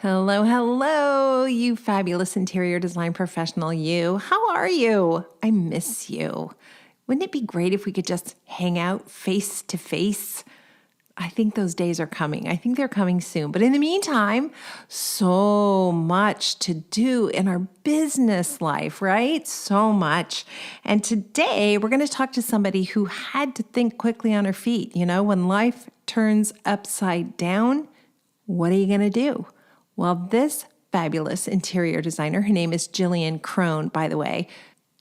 Hello, hello, you fabulous interior design professional, you. How are you? I miss you. Wouldn't it be great if we could just hang out face to face? I think those days are coming. I think they're coming soon. But in the meantime, so much to do in our business life, right? So much. And today we're going to talk to somebody who had to think quickly on her feet. You know, when life turns upside down, what are you going to do? Well, this fabulous interior designer, her name is Gillian Crone, by the way,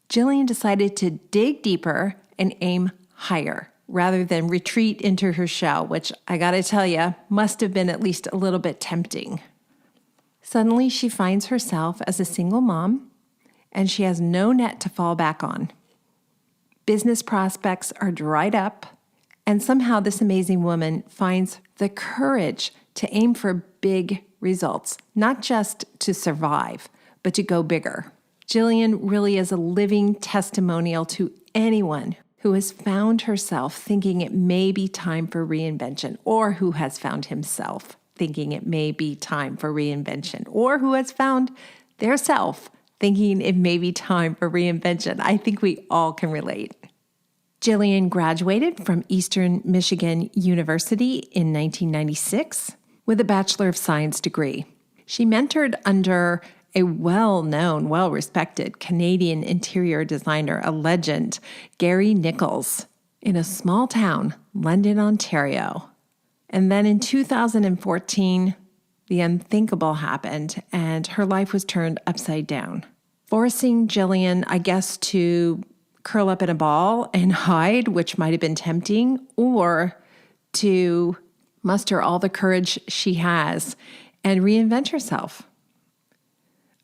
Jillian decided to dig deeper and aim higher rather than retreat into her shell, which I gotta tell you, must have been at least a little bit tempting. Suddenly, she finds herself as a single mom, and she has no net to fall back on. Business prospects are dried up, and somehow this amazing woman finds the courage to aim for big results, not just to survive, but to go bigger. Jillian really is a living testimonial to anyone who has found herself thinking it may be time for reinvention, or who has found himself thinking it may be time for reinvention, or who has found their self thinking it may be time for reinvention. I think we all can relate. Jillian graduated from Eastern Michigan University in 1996 with a Bachelor of Science degree. She mentored under a well-known, well-respected Canadian interior designer, a legend, Gary Nichols, in a small town, London, Ontario. And then in 2014, the unthinkable happened, and her life was turned upside down, forcing Jillian, I guess, to curl up in a ball and hide, which might have been tempting, or to muster all the courage she has and reinvent herself.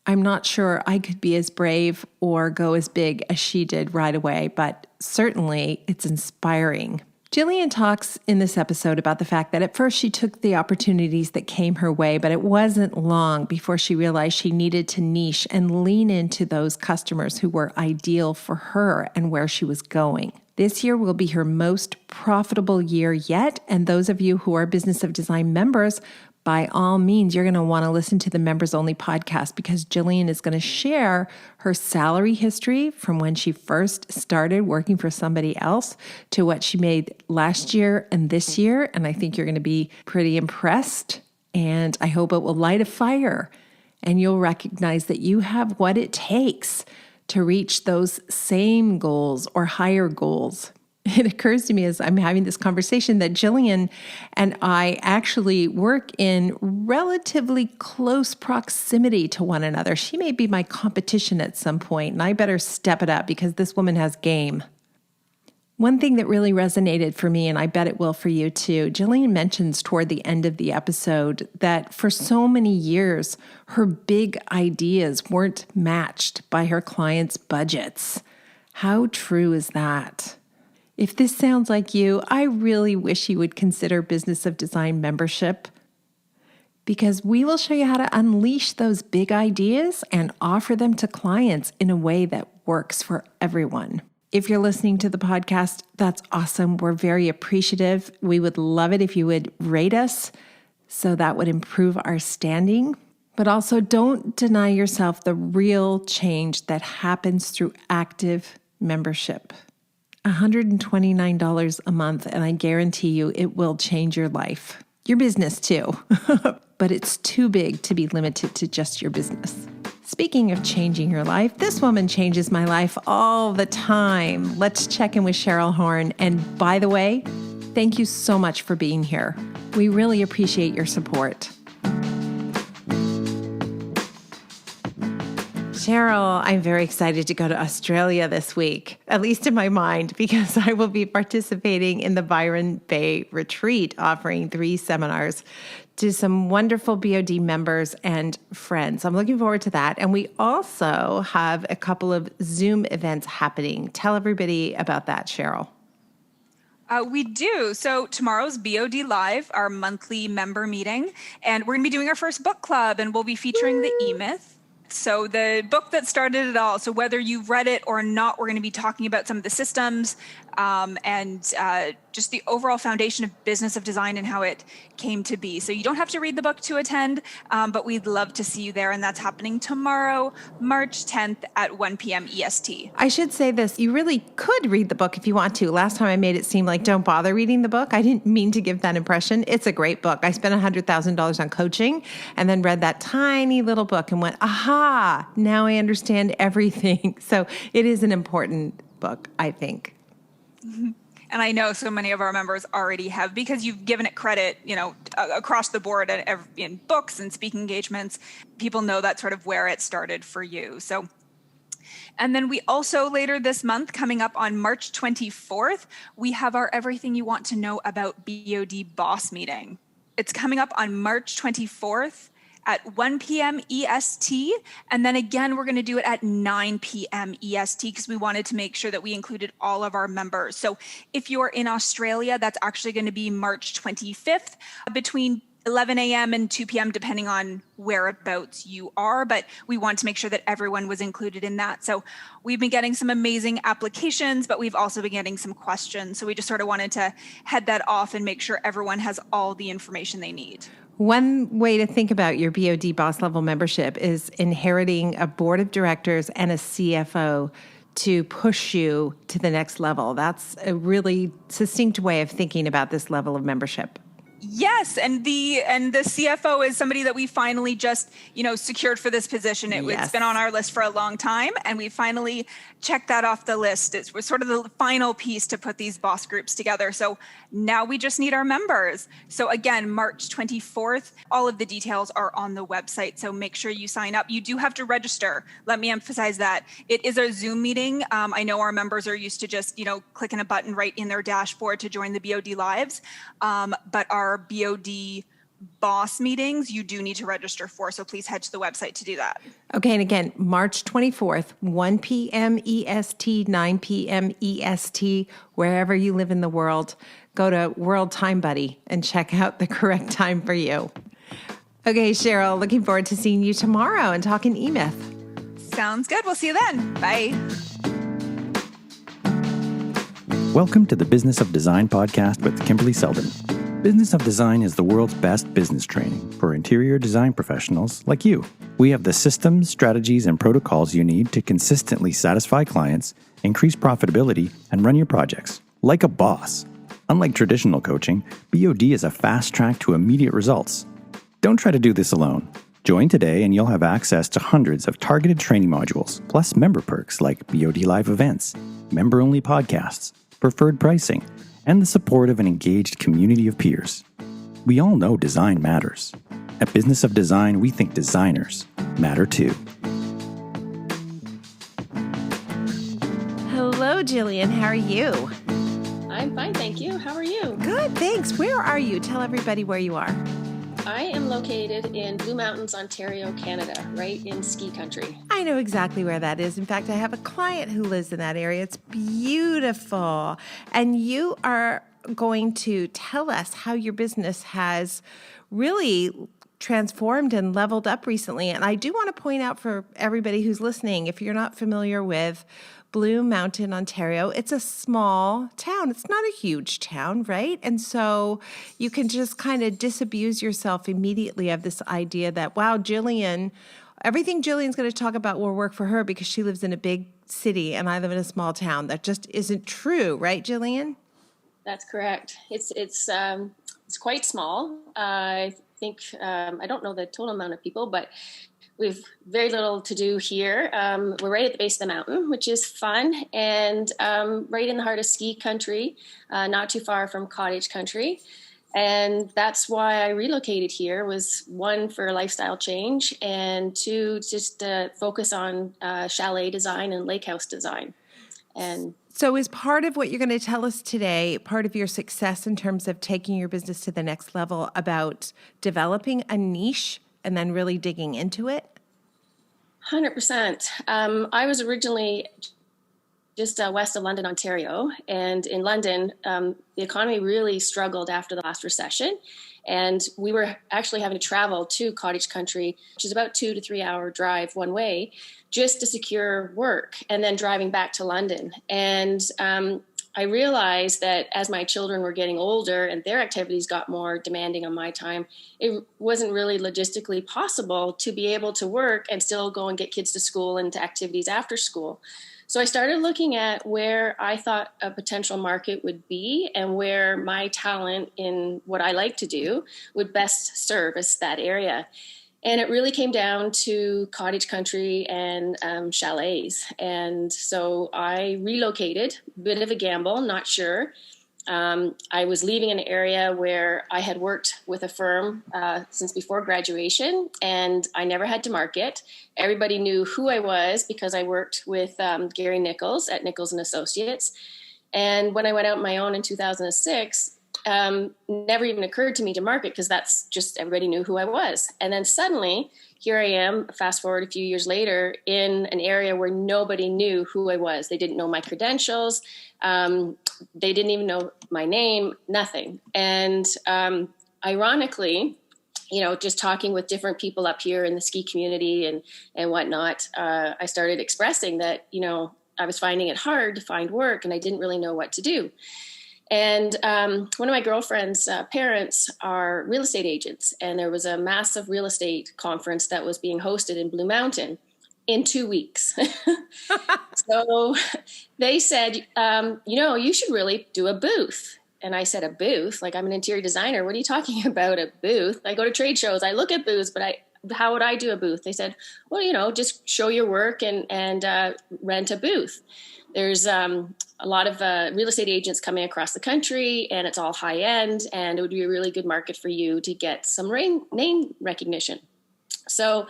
I'm not sure I could be as brave or go as big as she did right away, but certainly it's inspiring. Jillian talks in this episode about the fact that at first she took the opportunities that came her way, but it wasn't long before she realized she needed to niche and lean into those customers who were ideal for her and where she was going. This year will be her most profitable year yet, and those of you who are Business of Design members, by all means, you're going to want to listen to the members only podcast, because Jillian is going to share her salary history from when she first started working for somebody else to what she made last year and this year. And I think you're going to be pretty impressed, and I hope it will light a fire and you'll recognize that you have what it takes to reach those same goals or higher goals. It occurs to me as I'm having this conversation that Jillian and I actually work in relatively close proximity to one another. She may be my competition at some point, and I better step it up because this woman has game. One thing that really resonated for me, and I bet it will for you too, Jillian mentions toward the end of the episode that for so many years, her big ideas weren't matched by her clients' budgets. How true is that? If this sounds like you, I really wish you would consider Business of Design membership, because we will show you how to unleash those big ideas and offer them to clients in a way that works for everyone. If you're listening to the podcast, that's awesome. We're very appreciative. We would love it if you would rate us, so that would improve our standing. But also, don't deny yourself the real change that happens through active membership. $129 a month, and I guarantee you it will change your life. Your business too. But it's too big to be limited to just your business. Speaking of changing your life, this woman changes my life all the time. Let's check in with Cheryl Horn. And by the way, thank you so much for being here. We really appreciate your support. Cheryl, I'm very excited to go to Australia this week, at least in my mind, because I will be participating in the Byron Bay Retreat, offering 3 seminars to some wonderful BOD members and friends. I'm looking forward to that. And we also have a couple of Zoom events happening. Tell everybody about that, Cheryl. We do. So tomorrow's BOD Live, our monthly member meeting, and we're going to be doing our first book club, and we'll be featuring the E-Myth. So the book that started it all, so whether you've read it or not, we're going to be talking about some of the systems and just the overall foundation of business of design and how it came to be. So you don't have to read the book to attend, but we'd love to see you there. And that's happening tomorrow, March 10th at 1 p.m. EST. I should say this. You really could read the book if you want to. Last time I made it seem like don't bother reading the book. I didn't mean to give that impression. It's a great book. I spent $100,000 on coaching and then read that tiny little book and went, aha, now I understand everything. So it is an important book, I think. And I know so many of our members already have, because you've given it credit, across the board in books and speaking engagements. People know that's sort of where it started for you. So, and then we also later this month, coming up on March 24th, we have our Everything You Want to Know About BOD Boss meeting. It's coming up on March 24th at 1 p.m. EST. And then again, we're going to do it at 9 p.m. EST because we wanted to make sure that we included all of our members. So if you're in Australia, that's actually going to be March 25th between 11 a.m. and 2 p.m., depending on whereabouts you are. But we want to make sure that everyone was included in that. So we've been getting some amazing applications, but we've also been getting some questions. So we just sort of wanted to head that off and make sure everyone has all the information they need. One way to think about your BOD boss level membership is inheriting a board of directors and a CFO to push you to the next level. That's a really succinct way of thinking about this level of membership. Yes, and the CFO is somebody that we finally just, secured for this position. It's been on our list for a long time, and we finally checked that off the list. It was sort of the final piece to put these boss groups together. So now we just need our members. So again, March 24th, all of the details are on the website. So make sure you sign up. You do have to register. Let me emphasize that. It is a Zoom meeting. I know our members are used to just, clicking a button right in their dashboard to join the BOD Lives. But our BOD boss meetings, you do need to register for. So please head to the website to do that. Okay. And again, March 24th, 1 p.m. EST, 9 p.m. EST, wherever you live in the world, go to World Time Buddy and check out the correct time for you. Okay, Cheryl, looking forward to seeing you tomorrow and talking eMyth. Sounds good. We'll see you then. Bye. Welcome to the Business of Design podcast with Kimberly Selden. Business of Design is the world's best business training for interior design professionals like you. We have the systems, strategies, and protocols you need to consistently satisfy clients, increase profitability, and run your projects like a boss. Unlike traditional coaching, BOD is a fast track to immediate results. Don't try to do this alone. Join today and you'll have access to hundreds of targeted training modules, plus member perks like BOD Live events, member-only podcasts, preferred pricing, and the support of an engaged community of peers. We all know design matters. At Business of Design, we think designers matter too. Hello, Jillian. How are you? I'm fine, thank you. How are you? Good, thanks. Where are you? Tell everybody where you are. I am located in Blue Mountains, Ontario, Canada, right in ski country. I know exactly where that is. In fact, I have a client who lives in that area. It's beautiful. And you are going to tell us how your business has really transformed and leveled up recently. And I do want to point out for everybody who's listening, if you're not familiar with Blue Mountain, Ontario, it's a small town. It's not a huge town, right? And so you can just kind of disabuse yourself immediately of this idea that, wow, Jillian, everything Jillian's going to talk about will work for her because she lives in a big city and I live in a small town. That just isn't true, right, Jillian? That's correct. It's quite small. I think, I don't know the total amount of people, but we've very little to do here. We're right at the base of the mountain, which is fun, and right in the heart of ski country, not too far from cottage country. And that's why I relocated here, was one, for lifestyle change, and two, just to focus on chalet design and lake house design. And so is part of what you're going to tell us today, part of your success in terms of taking your business to the next level, about developing a niche and then really digging into it? 100%. I was originally just west of London, Ontario. And in London, the economy really struggled after the last recession. And we were actually having to travel to cottage country, which is about 2 to 3 hour drive one way, just to secure work, and then driving back to London. And I realized that as my children were getting older and their activities got more demanding on my time, it wasn't really logistically possible to be able to work and still go and get kids to school and to activities after school. So I started looking at where I thought a potential market would be and where my talent in what I like to do would best service that area. And it really came down to cottage country and chalets. And so I relocated, bit of a gamble, not sure. I was leaving an area where I had worked with a firm since before graduation, and I never had to market. Everybody knew who I was because I worked with Gary Nichols at Nichols and Associates. And when I went out on my own in 2006, never even occurred to me to market because that's just everybody knew who I was. And then suddenly here I am, fast forward a few years later, in an area where nobody knew who I was. They didn't know my credentials. They didn't even know my name, nothing. And ironically, just talking with different people up here in the ski community and whatnot, I started expressing that, I was finding it hard to find work and I didn't really know what to do. And one of my girlfriend's parents are real estate agents, and there was a massive real estate conference that was being hosted in Blue Mountain in 2 weeks. So they said, you should really do a booth. And I said, a booth? Like, I'm an interior designer. What are you talking about, a booth? I go to trade shows. I look at booths, but how would I do a booth? They said, well, just show your work and rent a booth. There's a lot of real estate agents coming across the country, and it's all high end, and it would be a really good market for you to get some name recognition. So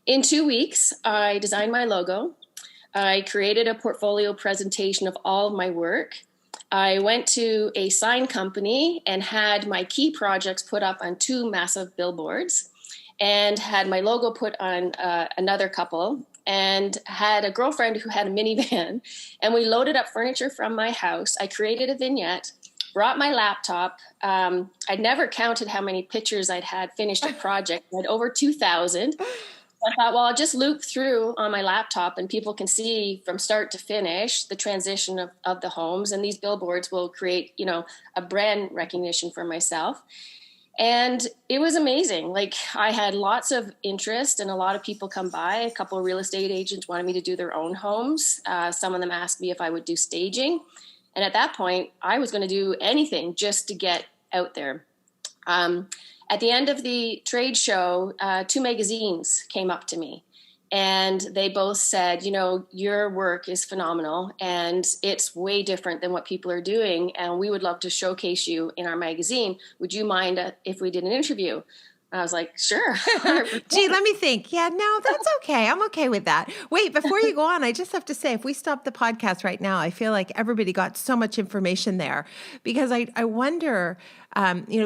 in 2 weeks, I designed my logo. I created a portfolio presentation of all of my work. I went to a sign company and had my key projects put up on 2 massive billboards and had my logo put on another couple, and had a girlfriend who had a minivan, and we loaded up furniture from my house. I created a vignette, brought my laptop. I'd never counted how many pictures I'd had finished a project. I had over 2,000. I thought, well, I'll just loop through on my laptop and people can see from start to finish the transition of the homes. And these billboards will create, a brand recognition for myself. And it was amazing. Like, I had lots of interest and a lot of people come by. A couple of real estate agents wanted me to do their own homes. Some of them asked me if I would do staging. And at that point, I was going to do anything just to get out there. At the end of the trade show, 2 magazines came up to me. And they both said, your work is phenomenal and it's way different than what people are doing. And we would love to showcase you in our magazine. Would you mind if we did an interview? I was like, sure. Gee, let me think. Yeah, no, that's okay. I'm okay with that. Wait, before you go on, I just have to say, if we stop the podcast right now, I feel like everybody got so much information there because I wonder,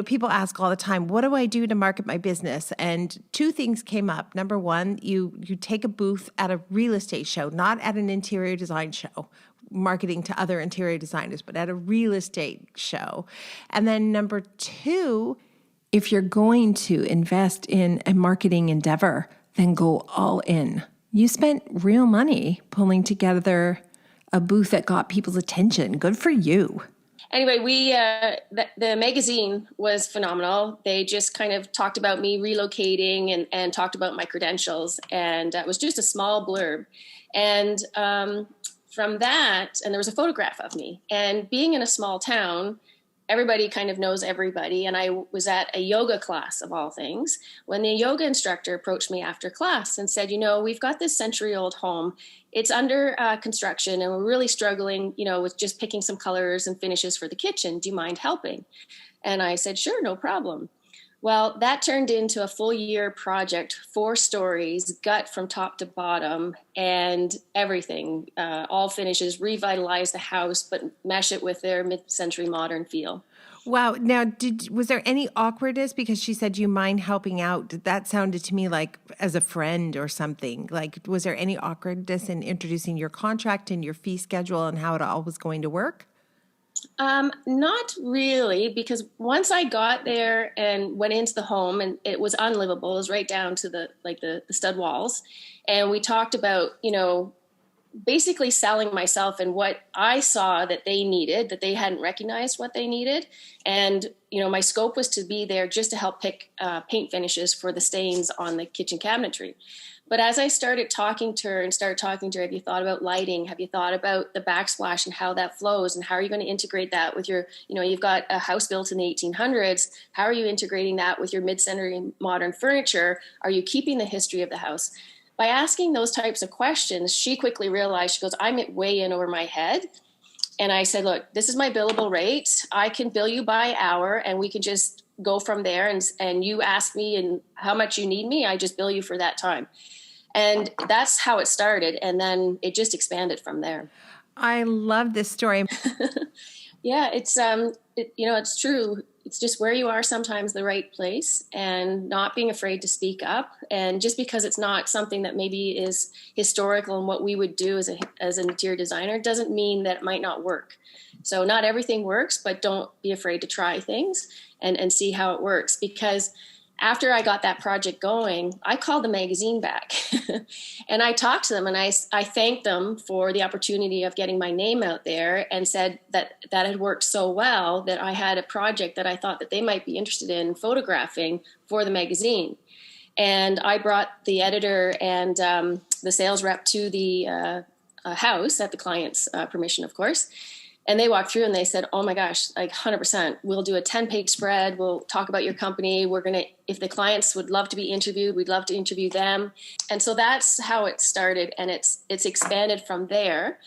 people ask all the time, what do I do to market my business? And 2 things came up. Number one, you take a booth at a real estate show, not at an interior design show, marketing to other interior designers, but at a real estate show. And then number 2, if you're going to invest in a marketing endeavor, then go all in. You spent real money pulling together a booth that got people's attention. Good for you. Anyway, the magazine was phenomenal. They just kind of talked about me relocating and talked about my credentials. And it was just a small blurb. And from that, and there was a photograph of me. And being in a small town, everybody kind of knows everybody. And I was at a yoga class of all things when the yoga instructor approached me after class and said, we've got this century-old home. It's under construction and we're really struggling, with just picking some colors and finishes for the kitchen. Do you mind helping? And I said, sure, no problem. Well, that turned into a full year project, 4 stories, gut from top to bottom, and everything, all finishes, revitalize the house, but mesh it with their mid-century modern feel. Wow. Now, was there any awkwardness because she said, you mind helping out? That sounded to me like as a friend or something. Like, was there any awkwardness in introducing your contract and your fee schedule and how it all was going to work? Not really, because once I got there and went into the home and it was unlivable, it was right down to the stud walls. And we talked about, basically selling myself and what I saw that they needed, that they hadn't recognized what they needed. And, my scope was to be there just to help pick paint finishes for the stains on the kitchen cabinetry. But as I started talking to her, have you thought about lighting? Have you thought about the backsplash and how that flows? And how are you going to integrate that with your, you've got a house built in the 1800s. How are you integrating that with your mid-century modern furniture? Are you keeping the history of the house? By asking those types of questions, she quickly realized, she goes, I'm way in over my head. And I said, look, this is my billable rate. I can bill you by hour and we can just go from there. And you ask me and how much you need me, I just bill you for that time. And that's how it started. And then it just expanded from there. I love this story. Yeah, it's true. It's just where you are sometimes the right place, and not being afraid to speak up. And just because it's not something that maybe is historical and what we would do as an interior designer doesn't mean that it might not work. So not everything works, but don't be afraid to try things and see how it works. Because after I got that project going, I called the magazine back and I talked to them, and I thanked them for the opportunity of getting my name out there, and said that had worked so well that I had a project that I thought that they might be interested in photographing for the magazine. And I brought the editor and the sales rep to the house at the client's permission, of course. And they walked through and they said, oh my gosh, like 100%, we'll do a 10-page spread. We'll talk about your company. If the clients would love to be interviewed, we'd love to interview them. And so that's how it started. And it's expanded from there.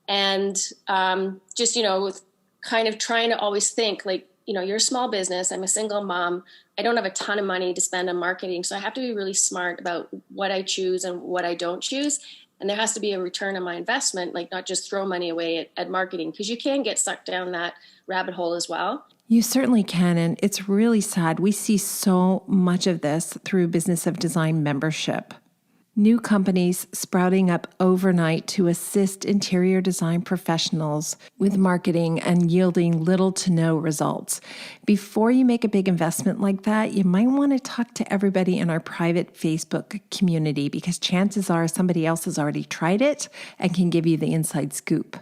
And with kind of trying to always think like, you're a small business. I'm a single mom. I don't have a ton of money to spend on marketing. So I have to be really smart about what I choose and what I don't choose. And there has to be a return on my investment, like not just throw money away at marketing, because you can get sucked down that rabbit hole as well. You certainly can. And it's really sad. We see so much of this through Business of Design membership. New companies sprouting up overnight to assist interior design professionals with marketing and yielding little to no results. Before you make a big investment like that, you might want to talk to everybody in our private Facebook community, because chances are somebody else has already tried it and can give you the inside scoop.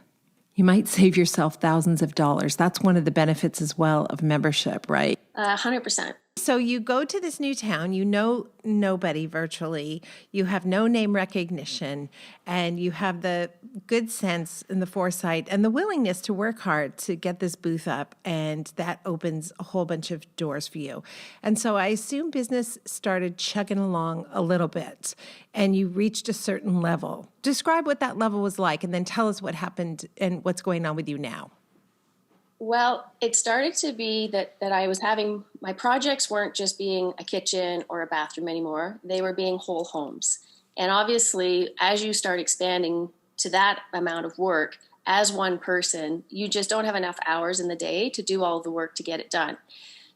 You might save yourself thousands of dollars. That's one of the benefits as well of membership, right? 100%. So you go to this new town, you know nobody virtually, you have no name recognition, and you have the good sense and the foresight and the willingness to work hard to get this booth up, and that opens a whole bunch of doors for you. And so I assume business started chugging along a little bit, and you reached a certain level. Describe what that level was like, and then tell us what happened and what's going on with you now. Well, it started to be that I was having, my projects weren't just being a kitchen or a bathroom anymore. They were being whole homes. And obviously, as you start expanding to that amount of work as one person, you just don't have enough hours in the day to do all the work to get it done.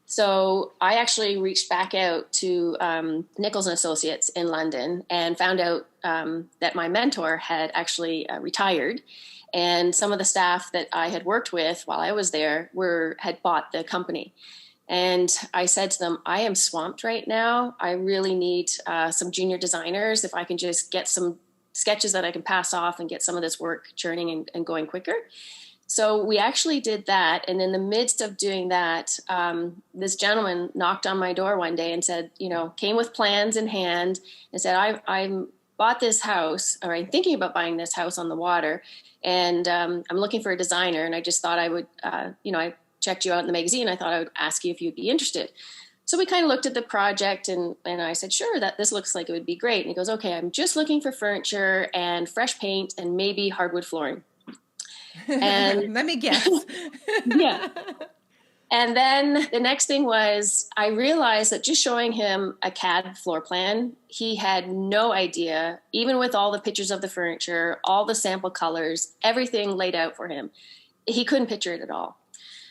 So I actually reached back out to Nichols & Associates in London and found out that my mentor had actually retired. And some of the staff that I had worked with while I was there had bought the company. And I said to them, I am swamped right now. I really need some junior designers. If I can just get some sketches that I can pass off and get some of this work churning and going quicker. So we actually did that. And in the midst of doing that, this gentleman knocked on my door one day and said, came with plans in hand and said, I bought this house, or I'm thinking about buying this house on the water. And I'm looking for a designer. And I just thought I would, I checked you out in the magazine. I thought I would ask you if you'd be interested. So we kind of looked at the project and I said, sure, that this looks like it would be great. And he goes, okay, I'm just looking for furniture and fresh paint and maybe hardwood flooring. And let me guess. Yeah. And then the next thing was I realized that just showing him a CAD floor plan, he had no idea, even with all the pictures of the furniture, all the sample colors, everything laid out for him. He couldn't picture it at all.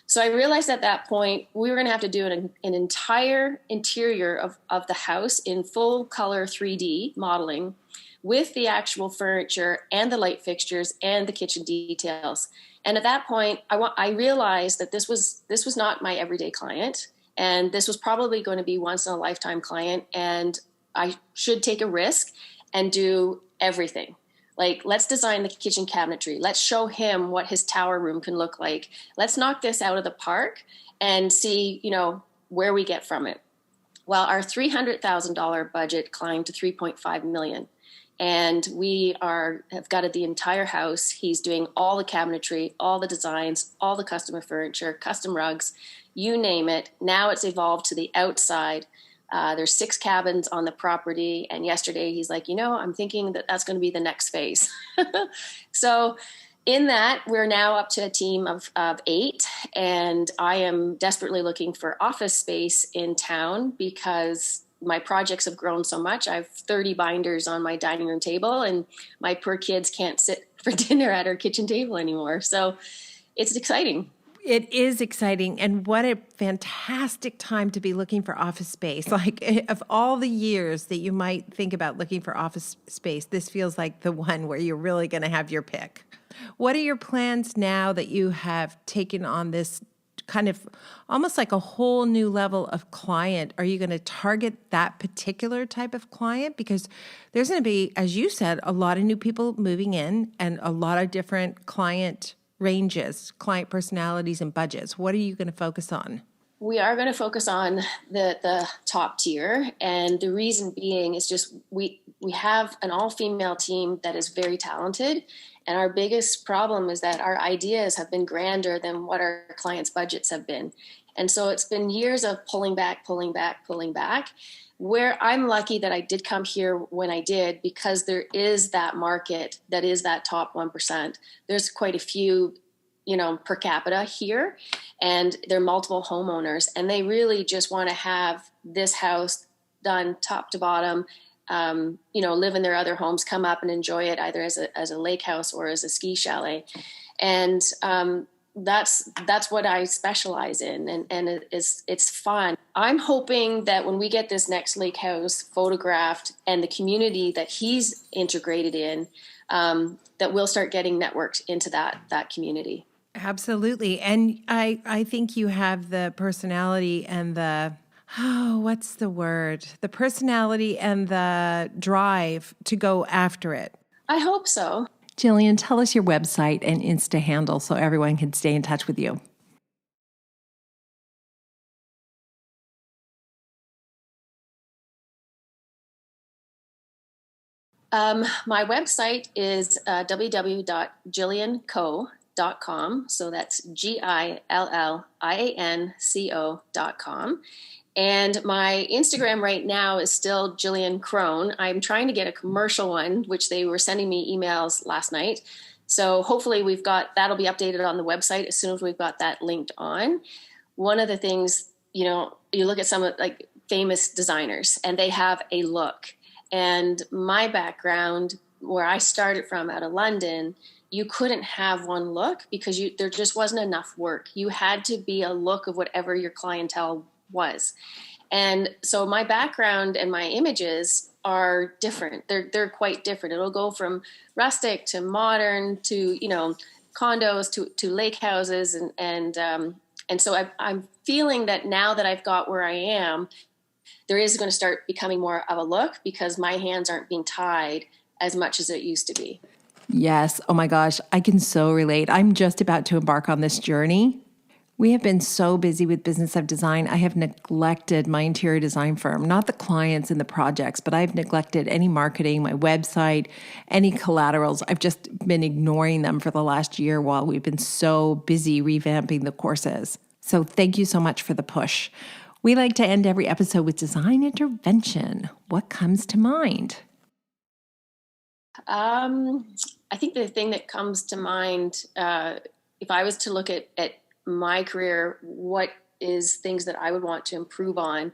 So I realized at that point, we were going to have to do an entire interior of the house in full color 3D modeling with the actual furniture and the light fixtures and the kitchen details. And at that point, I realized that this was not my everyday client, and this was probably going to be once in a lifetime client, and I should take a risk and do everything. Like, let's design the kitchen cabinetry. Let's show him what his tower room can look like. Let's knock this out of the park and see, where we get from it. Well, our $300,000 budget climbed to $3.5 million. And we have gutted the entire house. He's doing all the cabinetry, all the designs, all the customer furniture, custom rugs, you name it. Now it's evolved to the outside. There's 6 cabins on the property. And yesterday he's like, I'm thinking that that's going to be the next phase. So in that, we're now up to a team of 8. And I am desperately looking for office space in town because my projects have grown so much. I have 30 binders on my dining room table, and my poor kids can't sit for dinner at our kitchen table anymore. So it's exciting. It is exciting. And what a fantastic time to be looking for office space. Like, of all the years that you might think about looking for office space, this feels like the one where you're really going to have your pick. What are your plans now that you have taken on this kind of almost like a whole new level of client? Are you going to target that particular type of client? Because there's going to be, as you said, a lot of new people moving in and a lot of different client ranges, client personalities and budgets. What are you going to focus on? We are going to focus on the top tier. And the reason being is just we have an all-female team that is very talented. And our biggest problem is that our ideas have been grander than what our clients' budgets have been. And so it's been years of pulling back. Where I'm lucky that I did come here when I did, because there is that market that is that top 1%. There's quite a few, per capita here, and they're multiple homeowners, and they really just want to have this house done top to bottom. Live in their other homes, come up and enjoy it either as a lake house or as a ski chalet. And that's what I specialize in. And it's fun. I'm hoping that when we get this next lake house photographed and the community that he's integrated in, that we'll start getting networked into that community. Absolutely. And I think you have the personality and the the personality and the drive to go after it. I hope so. Jillian, tell us your website and Insta handle so everyone can stay in touch with you. My website is www.jillianco.com. So that's GILLIANCO.com. And my Instagram right now is still Gillian Crone. I'm trying to get a commercial one, which they were sending me emails last night. So hopefully that'll be updated on the website as soon as we've got that linked on. One of the things, you look at some of like famous designers and they have a look. And my background, where I started from out of London, you couldn't have one look because there just wasn't enough work. You had to be a look of whatever your clientele was. And so my background and my images are different. They're quite different. It'll go from rustic to modern to, condos to lake houses. And so I'm feeling that now that I've got where I am, there is going to start becoming more of a look because my hands aren't being tied as much as it used to be. Yes. Oh my gosh. I can so relate. I'm just about to embark on this journey. We have been so busy with Business of Design. I have neglected my interior design firm, not the clients and the projects, but I've neglected any marketing, my website, any collaterals. I've just been ignoring them for the last year while we've been so busy revamping the courses. So thank you so much for the push. We like to end every episode with design intervention. What comes to mind? I think the thing that comes to mind, if I was to look at my career, what is things that I would want to improve on?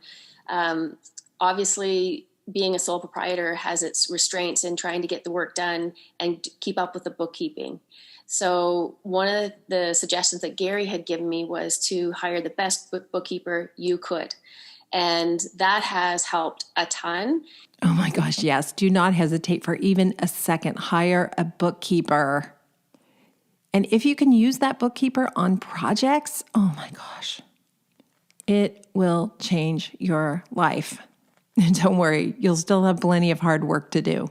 Obviously, being a sole proprietor has its restraints in trying to get the work done and keep up with the bookkeeping. So one of the suggestions that Gary had given me was to hire the best bookkeeper you could. And that has helped a ton. Oh my gosh, yes. Do not hesitate for even a second. Hire a bookkeeper. And if you can use that bookkeeper on projects, oh my gosh, it will change your life. And don't worry, you'll still have plenty of hard work to do.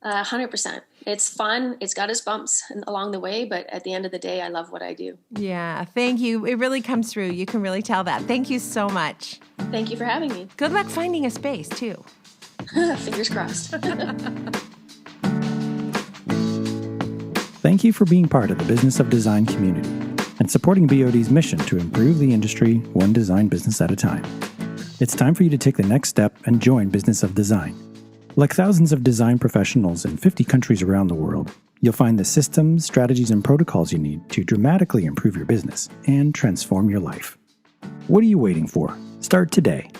100%. It's fun. It's got its bumps along the way, but at the end of the day, I love what I do. Yeah, thank you. It really comes through. You can really tell that. Thank you so much. Thank you for having me. Good luck finding a space, too. Fingers crossed. Thank you for being part of the Business of Design community and supporting BOD's mission to improve the industry one design business at a time. It's time for you to take the next step and join Business of Design. Like thousands of design professionals in 50 countries around the world, you'll find the systems, strategies, and protocols you need to dramatically improve your business and transform your life. What are you waiting for? Start today